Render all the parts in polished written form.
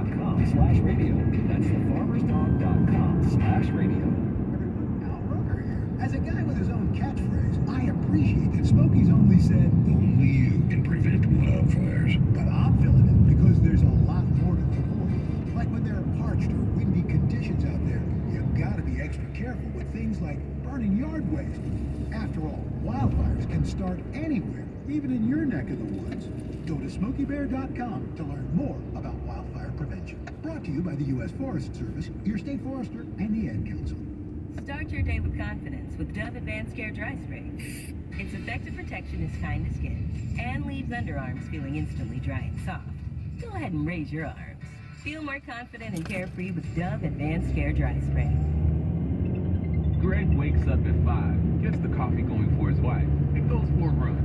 thefarmersdog.com/radio. That's thefarmersdog.com/radio. Everyone, Al Rucker here. As a guy with his own catchphrase, I appreciate that Smokey's only said, only you can prevent wildfires. but I'm filling in because there's a lot more to the point. Like when there are parched or windy conditions out there, you've got to be extra careful with things like burning yard waste. After all, wildfires can start anywhere, even in your neck of the woods. Go to SmokeyBear.com to learn more about wildfire prevention. Brought to you by the U.S. Forest Service, your state forester, and the Ad Council. Start your day with confidence with Dove Advanced Care Dry Spray. Its effective protection is kind to skin and leaves underarms feeling instantly dry and soft. Go ahead and raise your arms. Feel more confident and carefree with Dove Advanced Care Dry Spray. Greg wakes up at 5, gets the coffee going for his wife, and goes for a run.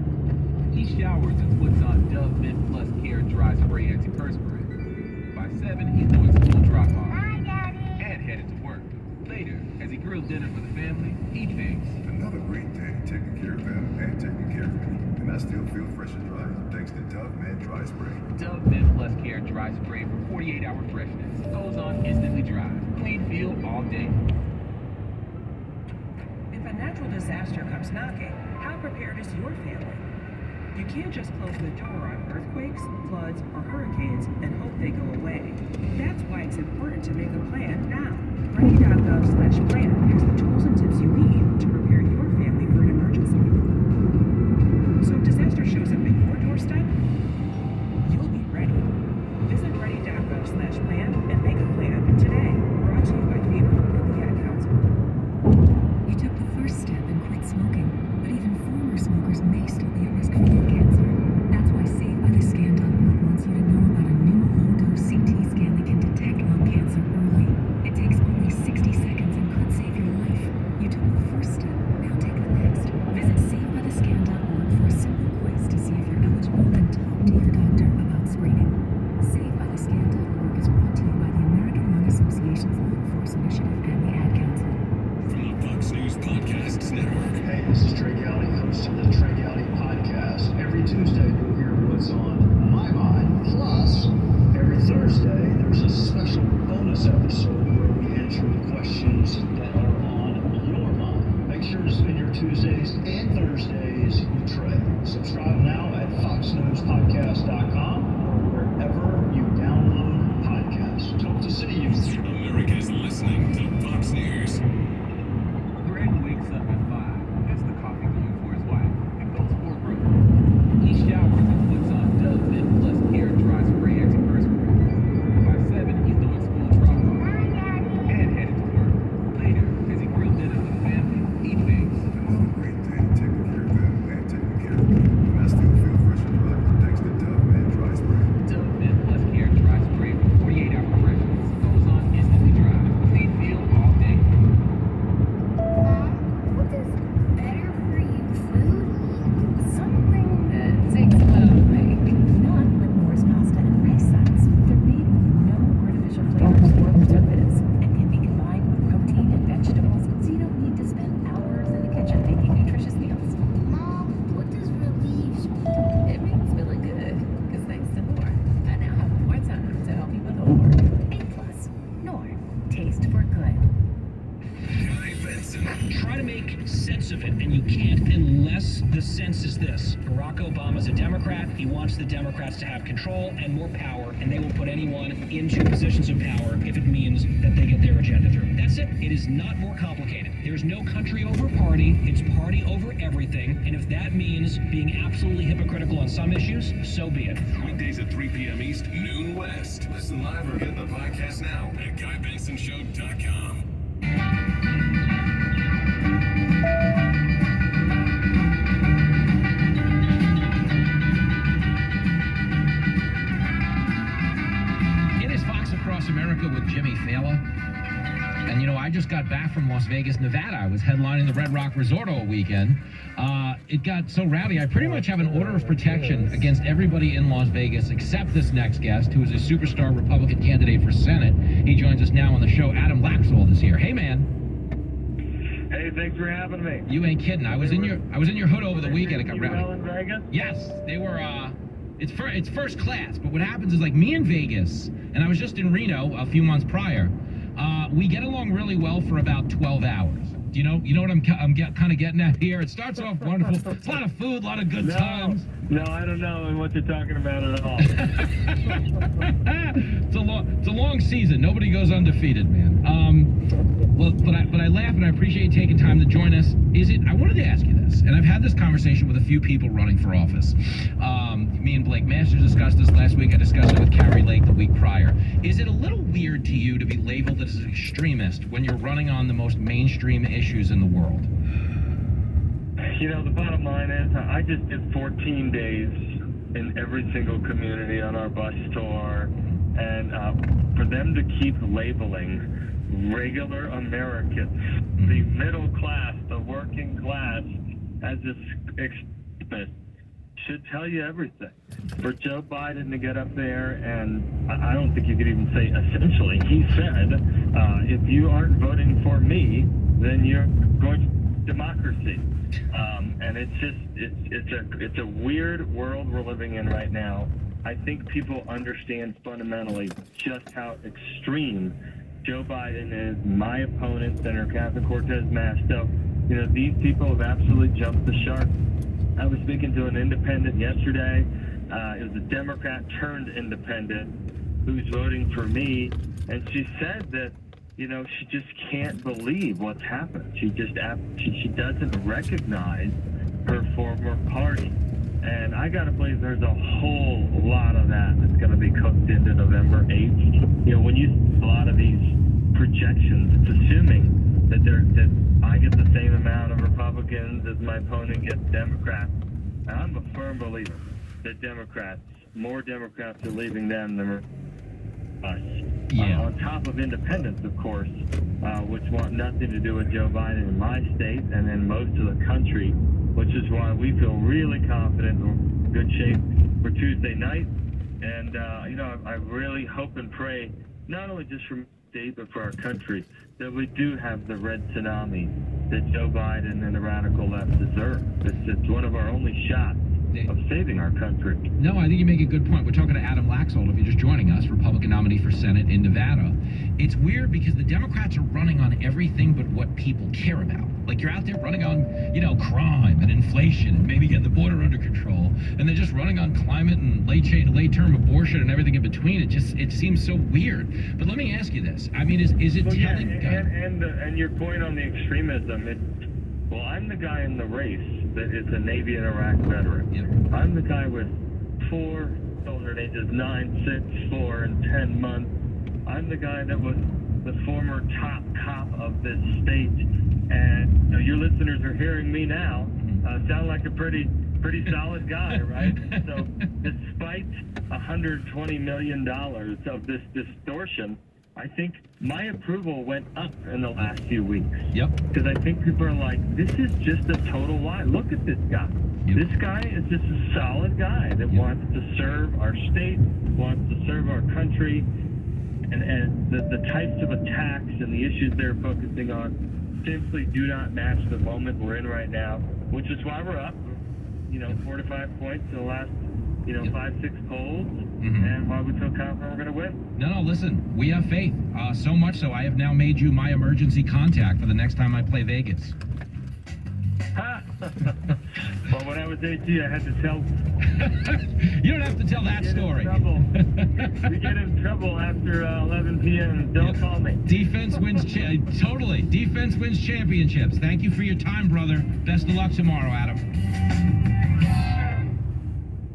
He showers and puts on Dove Mint Plus Care Dry Spray Antiperspirant. By 7, he's doing school drop-off. Hi, Daddy. And headed to work. Later, as he grills dinner for the family, he thinks, Another great day taking care of them and taking care of me. And I still feel fresh and dry thanks to Dove Mint Dry Spray. Dove Mint Plus Care Dry Spray for 48-hour freshness. Goes on instantly dry. Clean feel all day. If a natural disaster comes knocking, how prepared is your family? You can't just close the door on earthquakes, floods, or hurricanes and hope they go away. That's why it's important to make a plan now. Ready.gov/plan has the tools and tips you need to prepare your family for an emergency. So if disaster shows up at your doorstep, you'll be ready. Visit ready.gov/plan and make a plan today. Brought to you by FEMA and the Ad Council. You took the first step and quit smoking, but even former smokers may still be at risk for lung cancer. That's why SaveByTheScan.org wants you to know about a new low-dose CT scan that can detect lung cancer early. It takes only 60 seconds and could save your life. You took the first step, now take the next. Visit SaveByTheScan.org for a simple quiz to see if you're eligible and talk to your doctor about screening. SaveByTheScan.org is brought to you by the American Lung Association's Lung Force Initiative and the Ad Council. From the Fox News Podcasts Network. Hey, this is Trey Gowdy, host of the Trey Gowdy Podcast. Every Tuesday, you'll hear what's on my mind. Plus, every Thursday, there's a special bonus episode where we answer the questions that are on your mind. Make sure to spend your Tuesdays and Thursdays with Trey. Subscribe now at foxnewspodcast.com or wherever you download podcasts. Hope to see you. America's listening to Fox News. Greg wakes up at 5, gets the coffee going for his wife, and goes for a run. He showers and puts on Dove Mint Plus Care Dry Spray Antiperspirant. By 7, he's doing school drop-off. Hi, Daddy. And headed to work. Later, as he grills dinner for the family, he thinks, Another great day taking care of them and taking care of me. And I still feel fresh and dry thanks to Dove Mint Dry Spray. Dove Mint Plus Care Dry Spray for 48-hour freshness. Goes on instantly dry. Clean feel all day. What does better for you food mean? Something that takes a lot to make. Not like Moore's pasta and rice sets. They're made with no artificial flavors or preservatives and can be combined with protein and vegetables, so you don't need to spend hours in the kitchen making nutritious meals. Mom, what does relieve mean? It means really good, because thanks to Nor, I now have more time to help you with homework. A+. Nor. Taste for good. Guy Benson. Try to make sense of it, and you can't unless the sense is this. Barack Obama's a Democrat. He wants the Democrats to have control and more power, and they will put anyone into positions of power if it means that they get their agenda through. That's it. It is not more complicated. There's no country over party. It's party over everything, and if that means being absolutely hypocritical on some issues, so be it. Weekdays at 3 p.m. East, noon West. Listen live or get the podcast now at GuyBensonShow.com. It is Fox Across America with Jimmy Fallon. And you know, I just got back from Las Vegas, Nevada. I was headlining the Red Rock Resort all weekend. It got so rowdy, I pretty much have an order of protection against everybody in Las Vegas except this next guest, who is a superstar Republican candidate for Senate. He joins us now on the show. Adam Laxalt is here. Hey, man. Hey, thanks for having me. You ain't kidding. I was in your hood over the weekend. It got rowdy. In Vegas? Yes, they were it's first class. But what happens is, like, me in Vegas, and I was just in Reno a few months prior. We get along really well for about 12 hours. You know what I'm kind of getting at here? It starts off wonderful. It's a lot of food, a lot of good times. No, I don't know what you're talking about at all. It's a long season. Nobody goes undefeated, man. But I laugh and I appreciate you taking time to join us. I wanted to ask you this, and I've had this conversation with a few people running for office. Me and Blake Masters discussed this last week. I discussed it with Carrie Lake the week prior. Is it a little weird to you to be labeled as an extremist when you're running on the most mainstream issues in the world? The bottom line is I just did 14 days in every single community on our bus tour, and for them to keep labeling regular Americans, the middle class, the working class, as this extremist should tell you everything. For Joe Biden to get up there, and I don't think you could even say essentially, he said, if you aren't voting for me, then you're going to democracy. And it's a weird world we're living in right now. I think people understand fundamentally just how extreme Joe Biden is, my opponent, Senator Catherine Cortez Masto. These people have absolutely jumped the shark. I was speaking to an independent yesterday. It was a Democrat turned independent who's voting for me, and she said that she just can't believe what's happened. She doesn't recognize her former party. And I got to believe there's a whole lot of that that's going to be cooked into November 8th. When you see a lot of these projections, it's assuming that I get the same amount of Republicans as my opponent gets Democrats. And I'm a firm believer that more Democrats are leaving them than us. Yeah. On top of independents, of course, which want nothing to do with Joe Biden in my state and in most of the country, which is why we feel really confident and in good shape for Tuesday night. And, I really hope and pray, not only just for my state, but for our country, that we do have the red tsunami that Joe Biden and the radical left deserve. It's one of our only shots of saving our country. No, I think you make a good point. We're talking to Adam Laxalt, if you're just joining us, Republican nominee for Senate in Nevada. It's weird because the Democrats are running on everything but what people care about. Like, you're out there running on, crime and inflation and maybe getting the border under control, and they're just running on climate and late-term abortion and everything in between. It seems so weird. But let me ask you this. I mean, is it telling? And your point on the extremism, well, I'm the guy in the race that is a Navy and Iraq veteran. Yep. I'm the guy with 4 children, ages 9, 6, 4, and 10 months. I'm the guy that was the former top cop of this state. And your listeners are hearing me now. Sound like a pretty solid guy, right? So despite $120 million of this distortion, I think my approval went up in the last few weeks. Yep. Because I think people are like, this is just a total lie. Look at this guy. Yep. This guy is just a solid guy that wants to serve our state, wants to serve our country, and the types of attacks and the issues they're focusing on simply do not match the moment we're in right now, which is why we're up, 4 to 5 points in the last, 5-6 polls, and why we feel confident we're going to win. No, listen, we have faith. So much so, I have now made you my emergency contact for the next time I play Vegas. Well, when I was 18, I had to tell. You don't have to tell that story. We get in trouble after 11 p.m. Don't call me. Defense wins. Totally. Defense wins championships. Thank you for your time, brother. Best of luck tomorrow, Adam.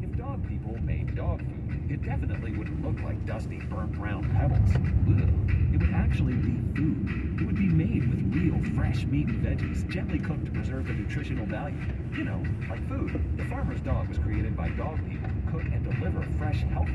If dog people made dog food, it definitely wouldn't look like dusty, burnt brown pebbles. Ugh. It would actually be food. It would be made with real fresh meat and veggies, gently cooked to preserve the nutritional value. Like food. The farmer's dog was created by dog people who cook and deliver fresh, healthy